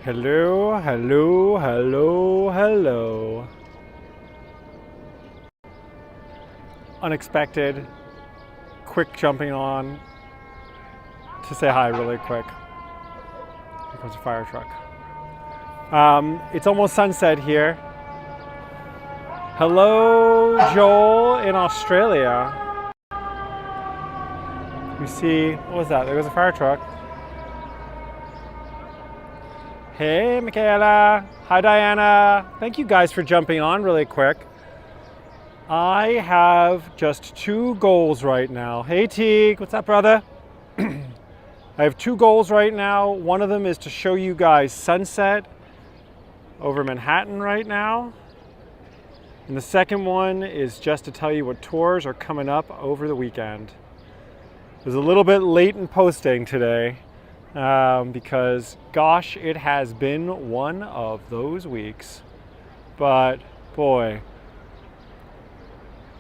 Hello, hello, hello, hello. Unexpected, quick jumping on to say hi really quick. Here comes a fire truck. It's almost sunset here. Hello, Joel in Australia. You see, what was that? There goes a fire truck. Hey, Michaela. Hi, Diana. Thank you guys for jumping on really quick. I have just 2 goals right now. Hey, Teague. What's up, brother? I have 2 goals right now. One of them is to show you guys sunset over Manhattan right now. And the second one is just to tell you what tours are coming up over the weekend. It was a little bit late in posting today. Because gosh, it has been one of those weeks. But boy,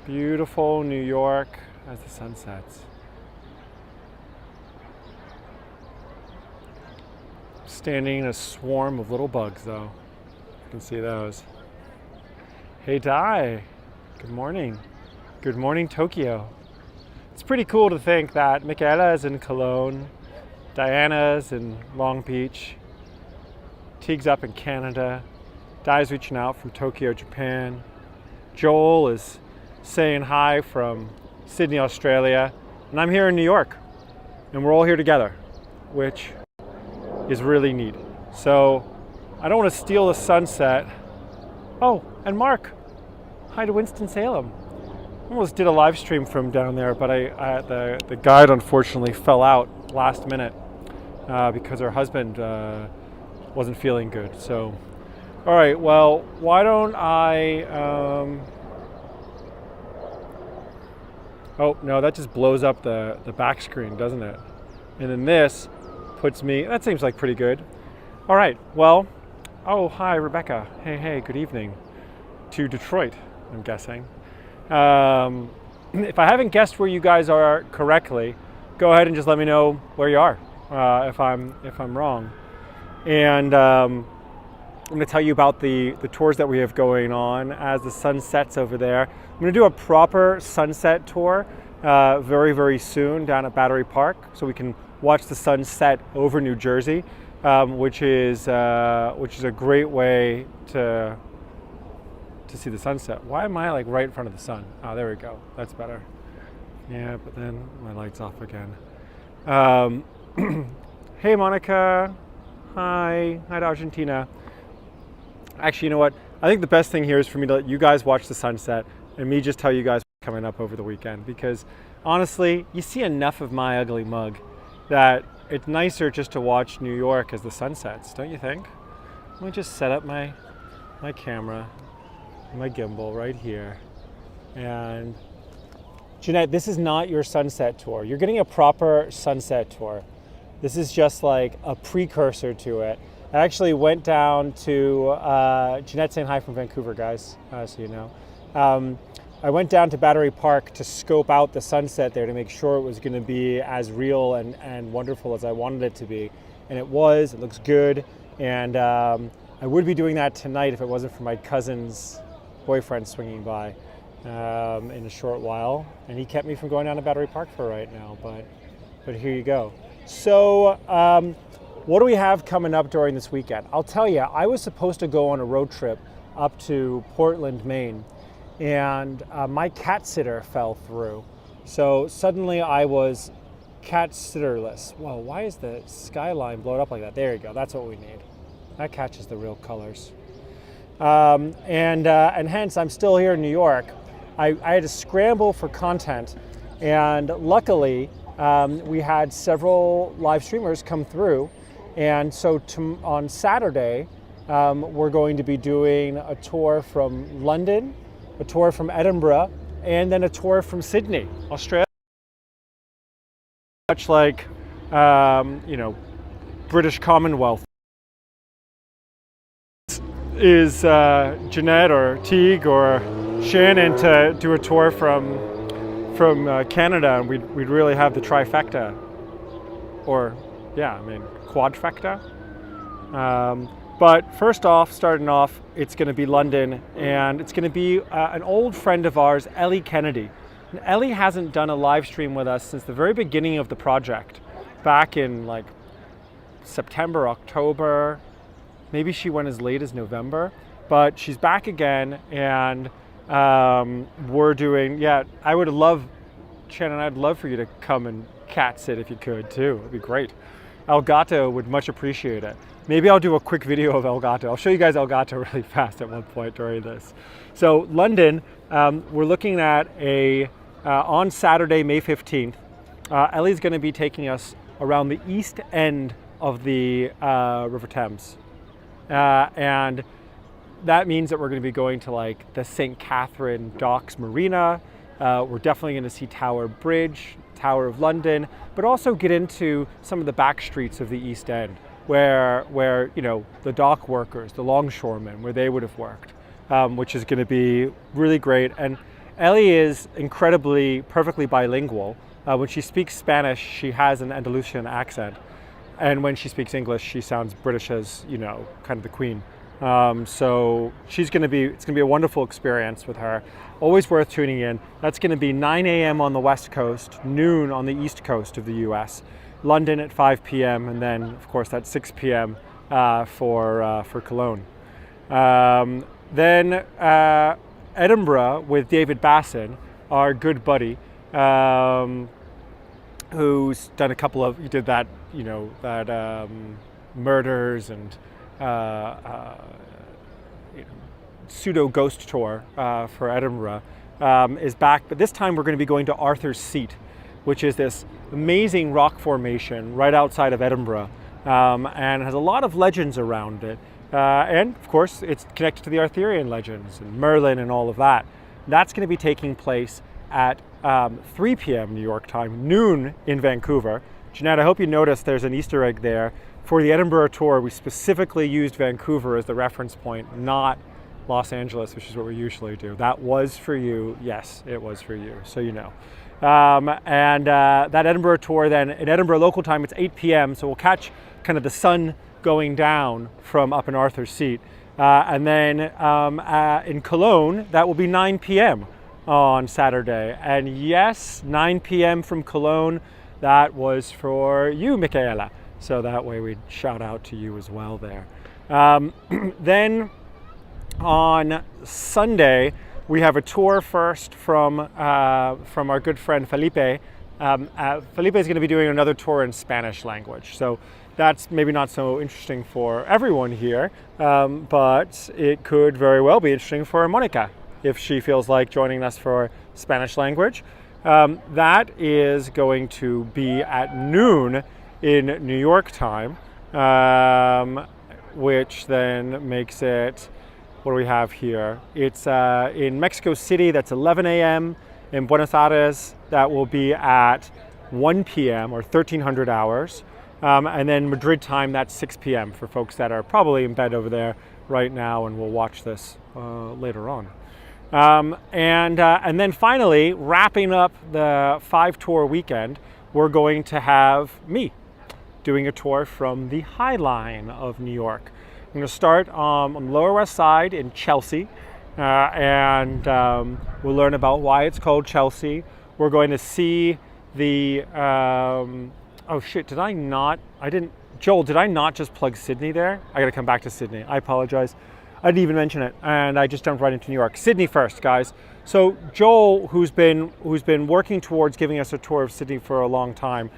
beautiful New York as the sun sets. Standing in a swarm of little bugs though. You can see those. Hey Di, good morning. Good morning Tokyo. It's pretty cool to think that Michaela is in Cologne, Diana's in Long Beach, Teague's up in Canada, Di's reaching out from Tokyo, Japan, Joel is saying hi from Sydney, Australia, and I'm here in New York, and we're all here together, which is really neat. So I don't want to steal the sunset. Oh, and Mark, hi to Winston-Salem. I almost did a live stream from down there, but the guide unfortunately fell out last minute. Because her husband wasn't feeling good. So, all right, well, why don't I, oh, no, that just blows up the back screen, doesn't it? And then this puts me, that seems like pretty good. All right, well, oh, hi, Rebecca. Hey, good evening to Detroit, I'm guessing. If I haven't guessed where you guys are correctly, go ahead and just let me know where you are. If I'm wrong, and I'm going to tell you about the tours that we have going on as the sun sets over there. I'm going to do a proper sunset tour very, very soon down at Battery Park, so we can watch the sunset over New Jersey, which is a great way to see the sunset. Why am I like right in front of the sun? Oh, there we go. That's better. Yeah, but then my light's off again. Hey Monica, hi to Argentina. Actually, you know what? I think the best thing here is for me to let you guys watch the sunset and me just tell you guys what's coming up over the weekend, because honestly, you see enough of my ugly mug that it's nicer just to watch New York as the sun sets, don't you think? Let me just set up my camera, my gimbal right here. And Jeanette, this is not your sunset tour. You're getting a proper sunset tour. This is just like a precursor to it. I actually went down to, Jeanette saying hi from Vancouver, guys, so you know. I went down to Battery Park to scope out the sunset there to make sure it was gonna be as real and wonderful as I wanted it to be. And it was, it looks good. And I would be doing that tonight if it wasn't for my cousin's boyfriend swinging by in a short while. And he kept me from going down to Battery Park for right now, but here you go. So what do we have coming up during this weekend? I'll tell you, I was supposed to go on a road trip up to Portland, Maine, and my cat sitter fell through. So suddenly I was cat sitterless. Whoa, why is the skyline blown up like that? There you go, that's what we need. That catches the real colors. And hence I'm still here in New York. I had to scramble for content, and luckily, we had several live streamers come through, and so on Saturday we're going to be doing a tour from London, a tour from Edinburgh, and then a tour from Sydney, Australia. Much like British Commonwealth is Jeanette or Teague or Shannon to do a tour from Canada, and we'd really have the trifecta, or yeah, I mean quadfecta. But first off, starting off, it's going to be London, and it's going to be an old friend of ours, Ellie Kennedy. And Ellie hasn't done a live stream with us since the very beginning of the project, back in like September, October. Maybe she went as late as November, but she's back again, and we're doing, I would love, Shannon, I'd love for you to come and cat sit if you could too. It'd be great. Elgato would much appreciate it. Maybe I'll do a quick video of Elgato. I'll show you guys Elgato really fast at one point during this. So London, we're looking at on Saturday, May 15th, Ellie's going to be taking us around the east end of the River Thames. And that means that we're going to be going to like the St Katherine Docks marina. We're definitely going to see Tower Bridge, Tower of London, but also get into some of the back streets of the East End, where you know, the dock workers, the longshoremen, where they would have worked, which is going to be really great. And Ellie is perfectly bilingual. When she speaks Spanish, she has an Andalusian accent, and when she speaks English, she sounds British as, you know, kind of the Queen. So it's going to be a wonderful experience with her. Always worth tuning in. That's going to be 9 a.m. on the West Coast, noon on the East Coast of the US. London at 5 p.m. and then, of course, that's 6 p.m. For Cologne. Then Edinburgh with David Basson, our good buddy, who's done a couple of, he did that, you know, that murders and pseudo ghost tour for Edinburgh, is back. But this time we're going to be going to Arthur's Seat, which is this amazing rock formation right outside of Edinburgh, and has a lot of legends around it. And of course, it's connected to the Arthurian legends and Merlin and all of that. That's going to be taking place at 3 p.m. New York time, noon in Vancouver. Jeanette, I hope you noticed there's an Easter egg there. For the Edinburgh tour, we specifically used Vancouver as the reference point, not Los Angeles, which is what we usually do. That was for you. Yes, it was for you, so you know. That Edinburgh tour then, in Edinburgh local time, it's 8 p.m., so we'll catch kind of the sun going down from up in Arthur's Seat. And then in Cologne, that will be 9 p.m. on Saturday. And yes, 9 p.m. from Cologne, that was for you, Michaela. So that way we'd shout out to you as well there. Then on Sunday, we have a tour first from our good friend Felipe. Felipe is going to be doing another tour in Spanish language. So that's maybe not so interesting for everyone here, but it could very well be interesting for Monica if she feels like joining us for Spanish language. That is going to be at noon in New York time, which then makes it, what do we have here? It's in Mexico City, that's 11 a.m. In Buenos Aires, that will be at 1 p.m. or 1300 hours. And then Madrid time, that's 6 p.m. for folks that are probably in bed over there right now and will watch this later on. And then finally, wrapping up the 5-tour weekend, we're going to have me doing a tour from the High Line of New York. I'm going to start on the Lower West Side in Chelsea, and we'll learn about why it's called Chelsea. We're going to see the, oh shit, Joel, did I not just plug Sydney there? I got to come back to Sydney. I apologize. I didn't even mention it, and I just jumped right into New York. Sydney first, guys. So Joel, who's been working towards giving us a tour of Sydney for a long time,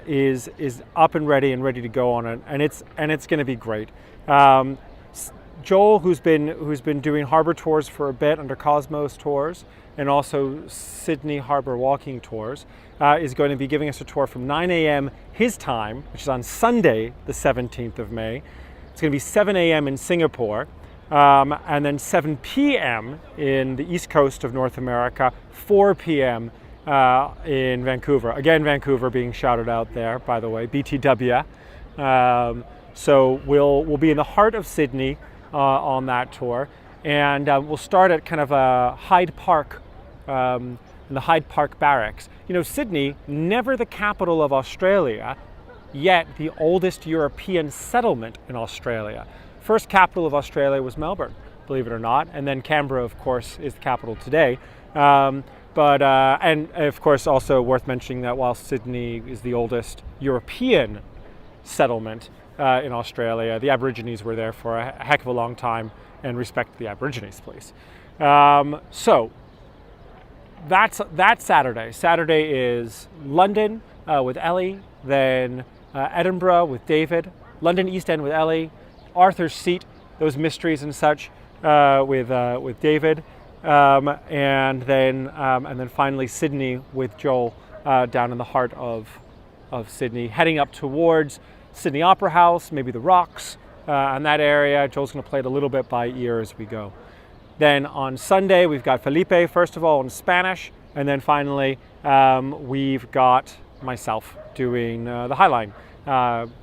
is up and ready to go on it, and it's going to be great. Joel, who's been doing harbor tours for a bit under Cosmos Tours and also Sydney Harbor walking tours, is going to be giving us a tour from 9 a.m. his time, which is on Sunday, the 17th of May. It's going to be 7 a.m. in Singapore, and then 7 p.m. in the East Coast of North America, 4 p.m. In Vancouver. Again, Vancouver being shouted out there, by the way, BTW. So we'll be in the heart of Sydney on that tour, and we'll start at kind of a Hyde Park, in the Hyde Park Barracks. You know, Sydney, never the capital of Australia, yet the oldest European settlement in Australia. First capital of Australia was Melbourne, believe it or not, and then Canberra, of course, is the capital today. And of course, also worth mentioning that while Sydney is the oldest European settlement in Australia, the Aborigines were there for a heck of a long time, and respect the Aborigines, please. So that's Saturday. Saturday is London with Ellie, then Edinburgh with David, London East End with Ellie, Arthur's Seat, those mysteries and such with David, and then finally Sydney with Joel down in the heart of Sydney, heading up towards Sydney Opera House, maybe the Rocks, and that area. Joel's going to play it a little bit by ear as we go. Then on Sunday, we've got Felipe, first of all, in Spanish, and then finally we've got myself doing the High Line.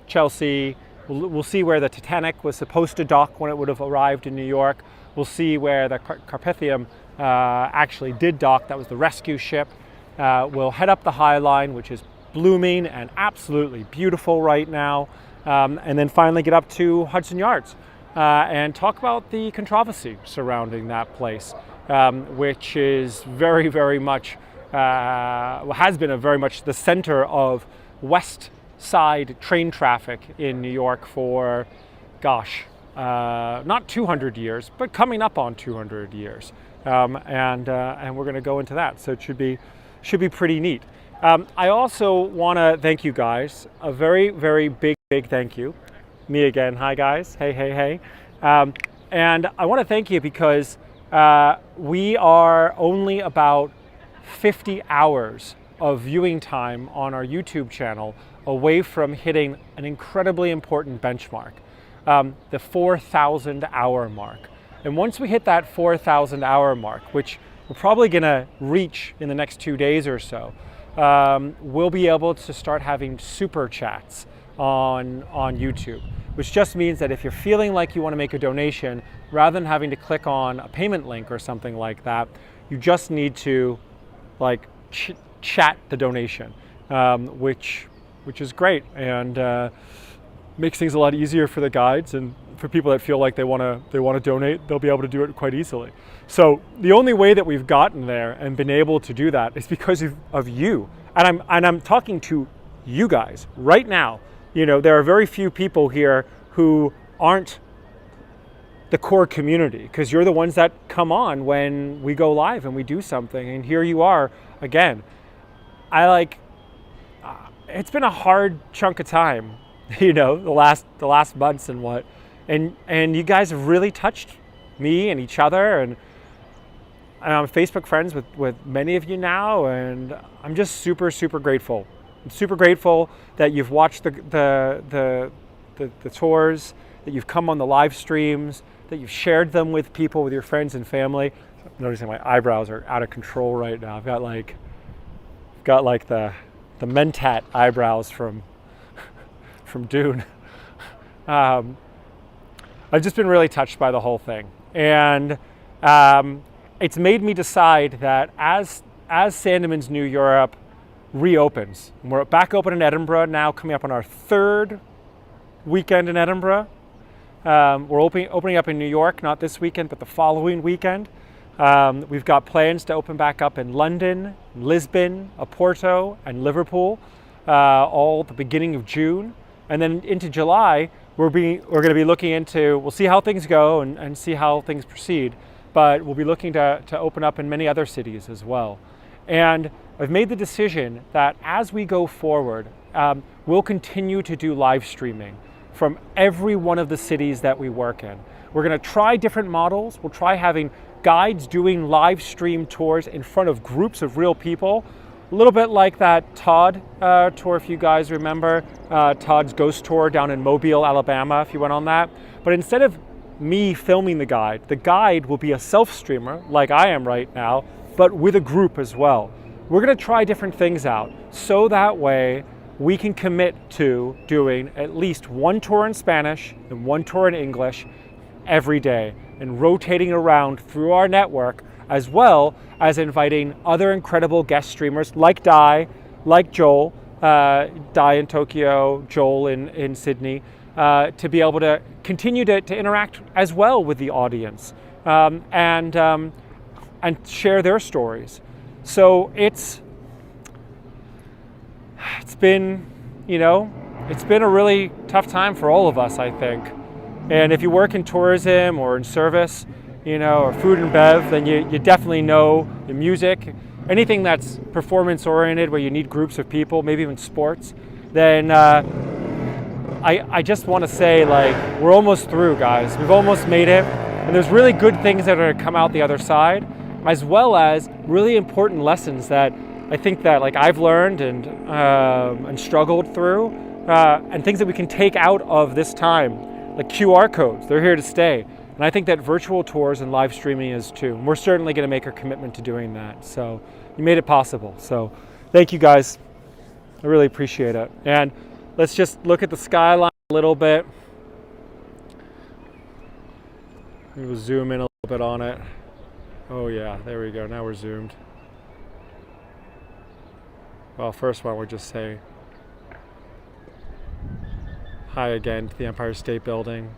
Chelsea, we'll see where the Titanic was supposed to dock when it would have arrived in New York. We'll see where the Carpathia actually did dock. That was the rescue ship. We'll head up the High Line, which is blooming and absolutely beautiful right now, and then finally get up to Hudson Yards and talk about the controversy surrounding that place, which is very, very much, has been very much the center of West Side train traffic in New York for, gosh, not 200 years, but coming up on 200 years, and we're going to go into that. So it should be pretty neat. I also want to thank you guys. A very, very big thank you. Me again. Hi, guys. Hey. And I want to thank you because we are only about 50 hours of viewing time on our YouTube channel away from hitting an incredibly important benchmark, the 4,000 hour mark. And once we hit that 4,000 hour mark, which we're probably going to reach in the next 2 days or so, we'll be able to start having super chats on YouTube, which just means that if you're feeling like you want to make a donation, rather than having to click on a payment link or something like that, you just need to chat the donation, which is great, and makes things a lot easier for the guides, and for people that feel like they want to donate, they'll be able to do it quite easily. So the only way that we've gotten there and been able to do that is because of you, and I'm talking to you guys right now. You know, there are very few people here who aren't the core community, because you're the ones that come on when we go live and we do something, and here you are again. It's been a hard chunk of time, you know, the last months and you guys have really touched me and each other, and I'm Facebook friends with many of you now, and I'm just super grateful. I'm super grateful that you've watched the tours, that you've come on the live streams, that you've shared them with people, with your friends and family. I'm noticing my eyebrows are out of control right now. I've got the Mentat eyebrows from Dune. I've just been really touched by the whole thing, and it's made me decide that as Sandeman's New Europe reopens, we're back open in Edinburgh now, coming up on our third weekend in Edinburgh. We're opening up in New York, not this weekend, but the following weekend. We've got plans to open back up in London, Lisbon, Oporto, and Liverpool, all at the beginning of June. And then into July, we're going to be looking into, we'll see how things go and see how things proceed, but we'll be looking to open up in many other cities as well. And I've made the decision that as we go forward, we'll continue to do live streaming from every one of the cities that we work in. We're going to try different models. We'll try having guides doing live stream tours in front of groups of real people, a little bit like that Todd tour, if you guys remember, Todd's ghost tour down in Mobile, Alabama, if you went on that. But instead of me filming the guide will be a self-streamer like I am right now, but with a group as well. We're going to try different things out, so that way we can commit to doing at least one tour in Spanish and one tour in English every day, and rotating around through our network, as well as inviting other incredible guest streamers like Di, like Joel, Dai in Tokyo, Joel in Sydney, to be able to continue to interact as well with the audience, and share their stories. So it's been, it's been a really tough time for all of us, I think. And if you work in tourism or in service, or food and bev, then you definitely know the music. Anything that's performance oriented, where you need groups of people, maybe even sports, then I just want to say, we're almost through, guys. We've almost made it. And there's really good things that are going to come out the other side, as well as really important lessons that I think that I've learned and struggled through, and things that we can take out of this time, like QR codes. They're here to stay. And I think that virtual tours and live streaming is too. And we're certainly going to make a commitment to doing that. So you made it possible. So thank you, guys. I really appreciate it. And let's just look at the skyline a little bit. We'll zoom in a little bit on it. Oh yeah, there we go. Now we're zoomed. Well, first one, we'll just say hi again to the Empire State Building.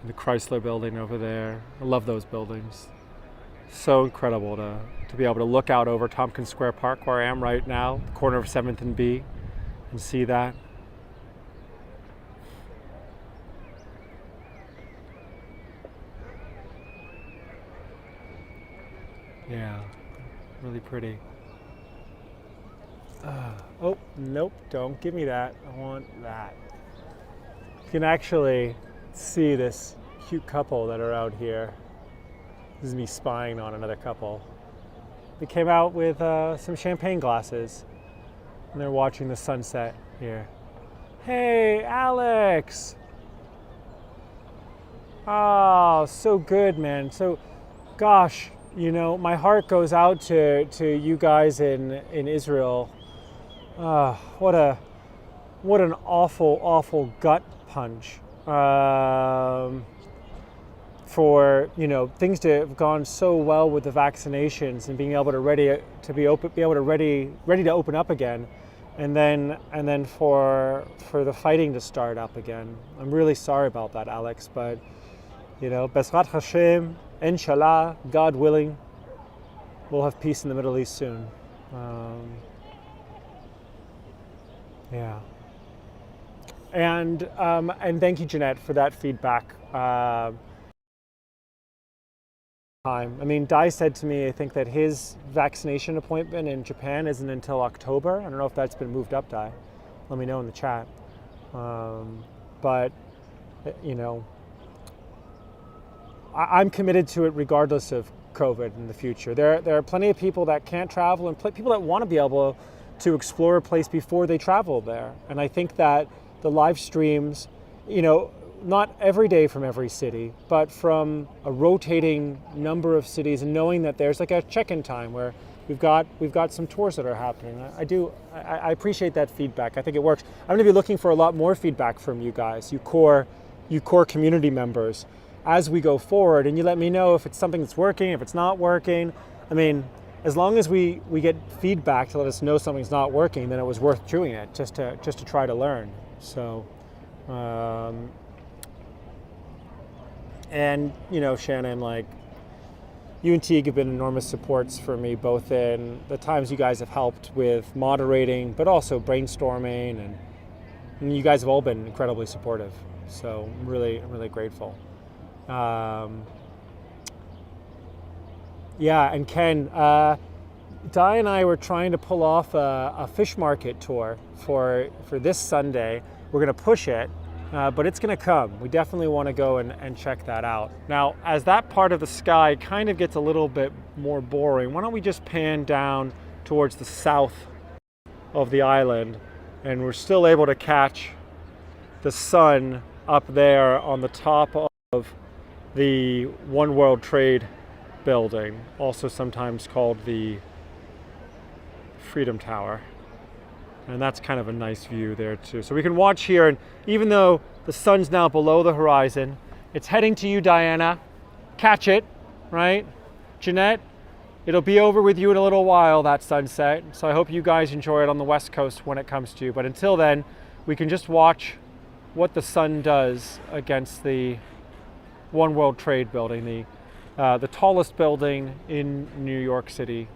The Chrysler Building over there. I love those buildings. So incredible to be able to look out over Tompkins Square Park, where I am right now, the corner of 7th and B, and see that. Yeah, really pretty. Oh, nope, don't give me that. I want that. You can actually see this cute couple that are out here. This is me spying on another couple. They came out with some champagne glasses, and they're watching the sunset here. Hey, Alex! Oh, so good, man. So, gosh, my heart goes out to you guys in Israel. What an awful gut punch. For things to have gone so well with the vaccinations and being able to ready to open up again, and then for the fighting to start up again. I'm really sorry about that, Alex, but Bezrat Hashem, Inshallah, God willing, we'll have peace in the Middle East soon. Yeah. And thank you, Jeanette, for that feedback. I mean, Dai said to me, I think that his vaccination appointment in Japan isn't until October. I don't know if that's been moved up, Dai. Let me know in the chat. But I'm committed to it regardless of COVID in the future. There are plenty of people that can't travel, and people that want to be able to explore a place before they travel there. And I think that the live streams, not every day from every city, but from a rotating number of cities, and knowing that there's a check-in time where we've got some tours that are happening. I appreciate that feedback. I think it works. I'm going to be looking for a lot more feedback from you guys, you core community members, as we go forward, and you let me know if it's something that's working, if it's not working. I mean, as long as we get feedback to let us know something's not working, then it was worth doing it, just to try to learn. So, and Shannon, you and Teague have been enormous supports for me, both in the times you guys have helped with moderating, but also brainstorming, and you guys have all been incredibly supportive. So I'm really grateful. Yeah, and Ken, Di and I were trying to pull off a fish market tour for this Sunday. We're going to push it, but it's going to come. We definitely want to go and check that out. Now, as that part of the sky kind of gets a little bit more boring, why don't we just pan down towards the south of the island, and we're still able to catch the sun up there on the top of the One World Trade building, also sometimes called the Freedom Tower. And that's kind of a nice view there too. So we can watch here, and even though the sun's now below the horizon, it's heading to you, Diana. Catch it, right? Jeanette, it'll be over with you in a little while, that sunset. So I hope you guys enjoy it on the West Coast when it comes to you. But until then, we can just watch what the sun does against the One World Trade Building, the tallest building in New York City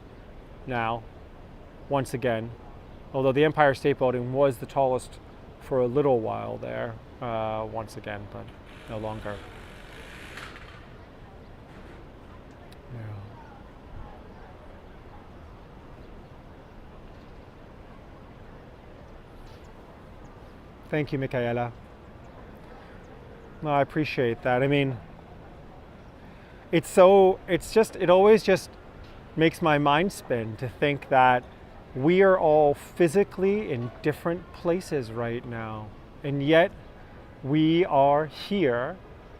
now, once again. Although the Empire State Building was the tallest for a little while there, once again, but no longer. Yeah. Thank you, Michaela. No, I appreciate that. I mean, it always just makes my mind spin to think that we are all physically in different places right now, and yet we are here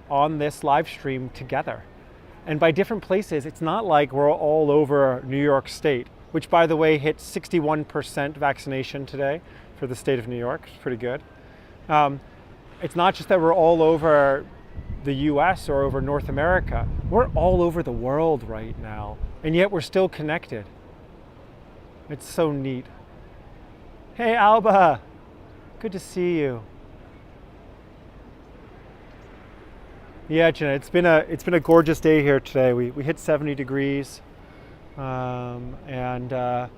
on this live stream together. And by different places, it's not like we're all over New York State, which, by the way, hit 61% vaccination today for the state of New York. It's pretty good. It's not just that we're all over the US or over North America. We're all over the world right now, and yet we're still connected. It's so neat. Hey, Alba, good to see you. Yeah, Jenna, it's been a gorgeous day here today. We hit 70 degrees, and I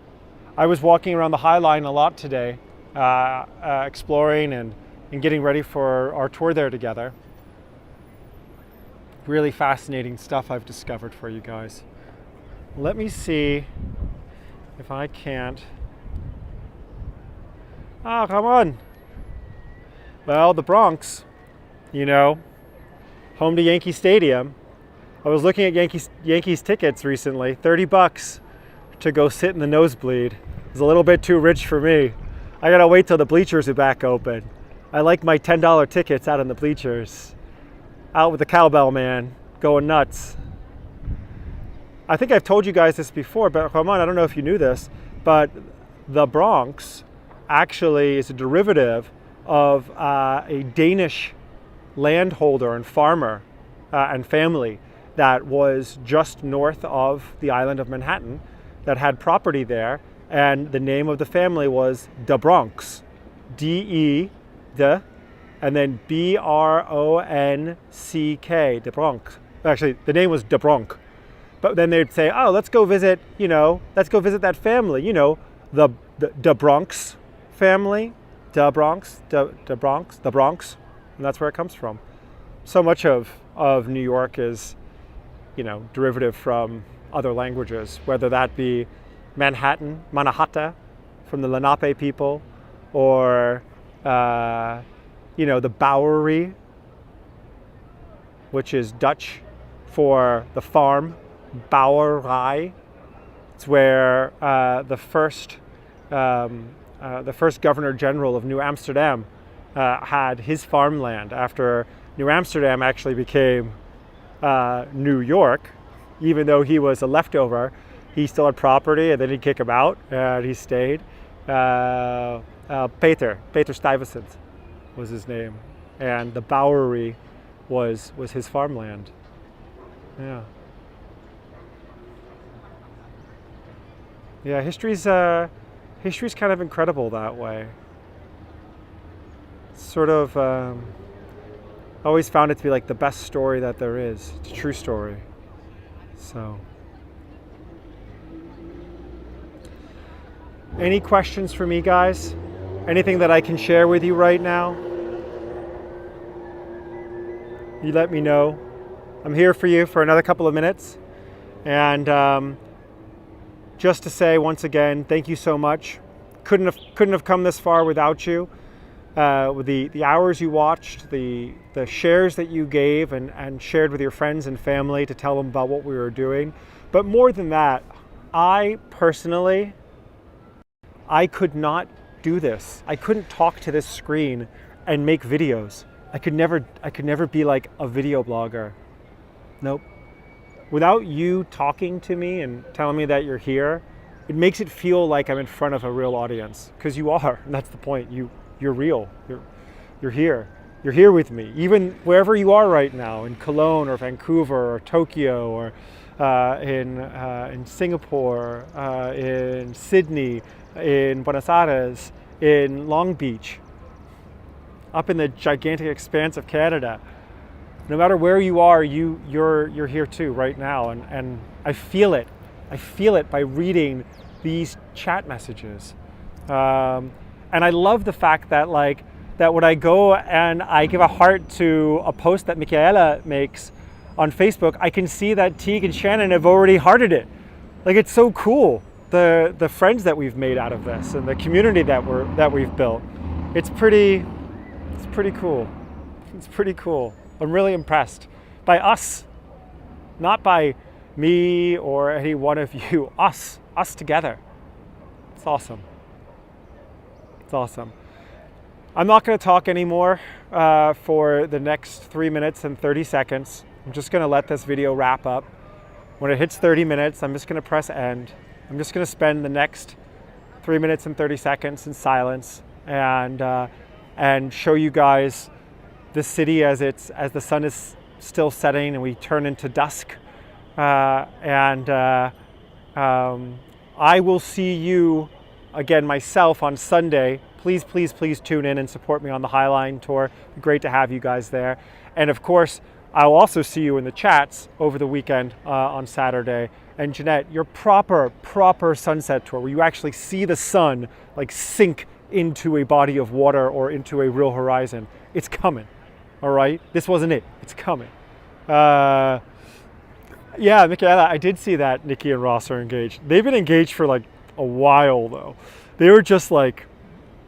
was walking around the High Line a lot today, exploring and getting ready for our tour there together. Really fascinating stuff I've discovered for you guys. Let me see if I can't. Ah, come on. Well, the Bronx, home to Yankee Stadium. I was looking at Yankees tickets recently, $30 to go sit in the nosebleed. It was a little bit too rich for me. I gotta wait till the bleachers are back open. I like my $10 tickets out in the bleachers. Out with the cowbell man, going nuts. I think I've told you guys this before, but come on, I don't know if you knew this, but the Bronx actually is a derivative of a Danish landholder and farmer and family that was just north of the island of Manhattan that had property there, and the name of the family was De Bronx, D-E, de, and then B-R-O-N-C-K, De Bronx. Actually, the name was De Bronx. But then they'd say, oh, let's go visit that family, the De Bronx family, De Bronx, De Bronx, the Bronx, and that's where it comes from. So much of New York is, derivative from other languages, whether that be Manhattan, Mannahatta, from the Lenape people, or the Bowery, which is Dutch for the farm, Bouwerij. It's where the first Governor General of New Amsterdam had his farmland after New Amsterdam actually became New York. Even though he was a leftover, he still had property, and then he'd kick him out, and he stayed. Peter Stuyvesant was his name, and the Bowery was his farmland. Yeah. Yeah, history's kind of incredible that way. Sort of always found it to be like the best story that there is. It's a true story. So, any questions for me, guys? Anything that I can share with you right now? You let me know. I'm here for you for another couple of minutes. And just to say once again, thank you so much. Couldn't have come this far without you. With the hours you watched, the shares that you gave and shared with your friends and family to tell them about what we were doing. But more than that, I personally, I could not do this. I couldn't talk to this screen and make videos. I could never be like a video blogger. Nope. Without you talking to me and telling me that you're here, it makes it feel like I'm in front of a real audience, because you are, and that's the point. You're real. You're here. You're here with me, even wherever you are right now, in Cologne or Vancouver or Tokyo or in Singapore, in Sydney, in Buenos Aires, in Long Beach, up in the gigantic expanse of Canada. No matter where you are, you're here too right now, and I feel it. I feel it by reading these chat messages, and I love the fact that that when I go and I give a heart to a post that Michaela makes on Facebook, I can see that Teague and Shannon have already hearted it. Like, it's so cool, the friends that we've made out of this and the community that we've built. It's pretty cool. It's pretty cool. I'm really impressed by us, not by me or any one of you. Us together. It's awesome. It's awesome. I'm not going to talk anymore for the next 3 minutes and 30 seconds. I'm just going to let this video wrap up. When it hits 30 minutes, I'm just going to press end. I'm just going to spend the next 3 minutes and 30 seconds in silence and show you guys the city as the sun is still setting and we turn into dusk. I will see you again myself on Sunday. Please tune in and support me on the Highline Tour. Great to have you guys there. And of course, I'll also see you in the chats over the weekend on Saturday. And Jeanette, your proper sunset tour where you actually see the sun like sink into a body of water or into a real horizon. It's coming, all right? This wasn't it, it's coming. Yeah, Michaela, I did see that Nikki and Ross are engaged. They've been engaged for like a while though. They were just like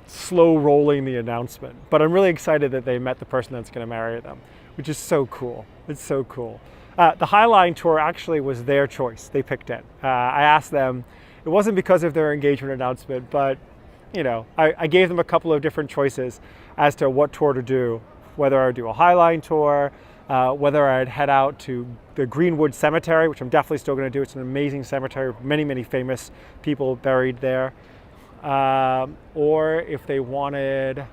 slow rolling the announcement, but I'm really excited that they met the person that's going to marry them, which is so cool. It's so cool. The Highline Tour actually was their choice. They picked it. I asked them, it wasn't because of their engagement announcement, but you know, I gave them a couple of different choices as to what tour to do, whether I would do a Highline Tour, whether I'd head out to the Greenwood Cemetery, which I'm definitely still going to do. It's an amazing cemetery with many famous people buried there. Or if they wanted,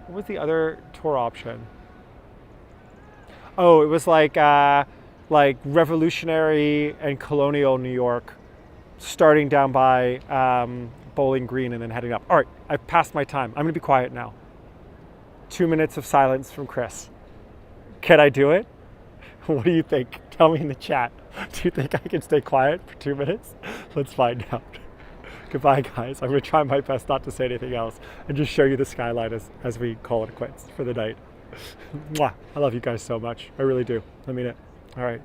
what was the other tour option? Oh, it was like revolutionary and colonial New York, starting down by Bowling Green and then heading up. All right, I've passed my time. I'm going to be quiet now. 2 minutes of silence from Chris. Can I do it? What do you think? Tell me in the chat. Do you think I can stay quiet for 2 minutes? Let's find out. Goodbye, guys. I'm going to try my best not to say anything else and just show you the skyline as we call it quits for the night. Mwah. I love you guys so much. I really do. I mean it. All right.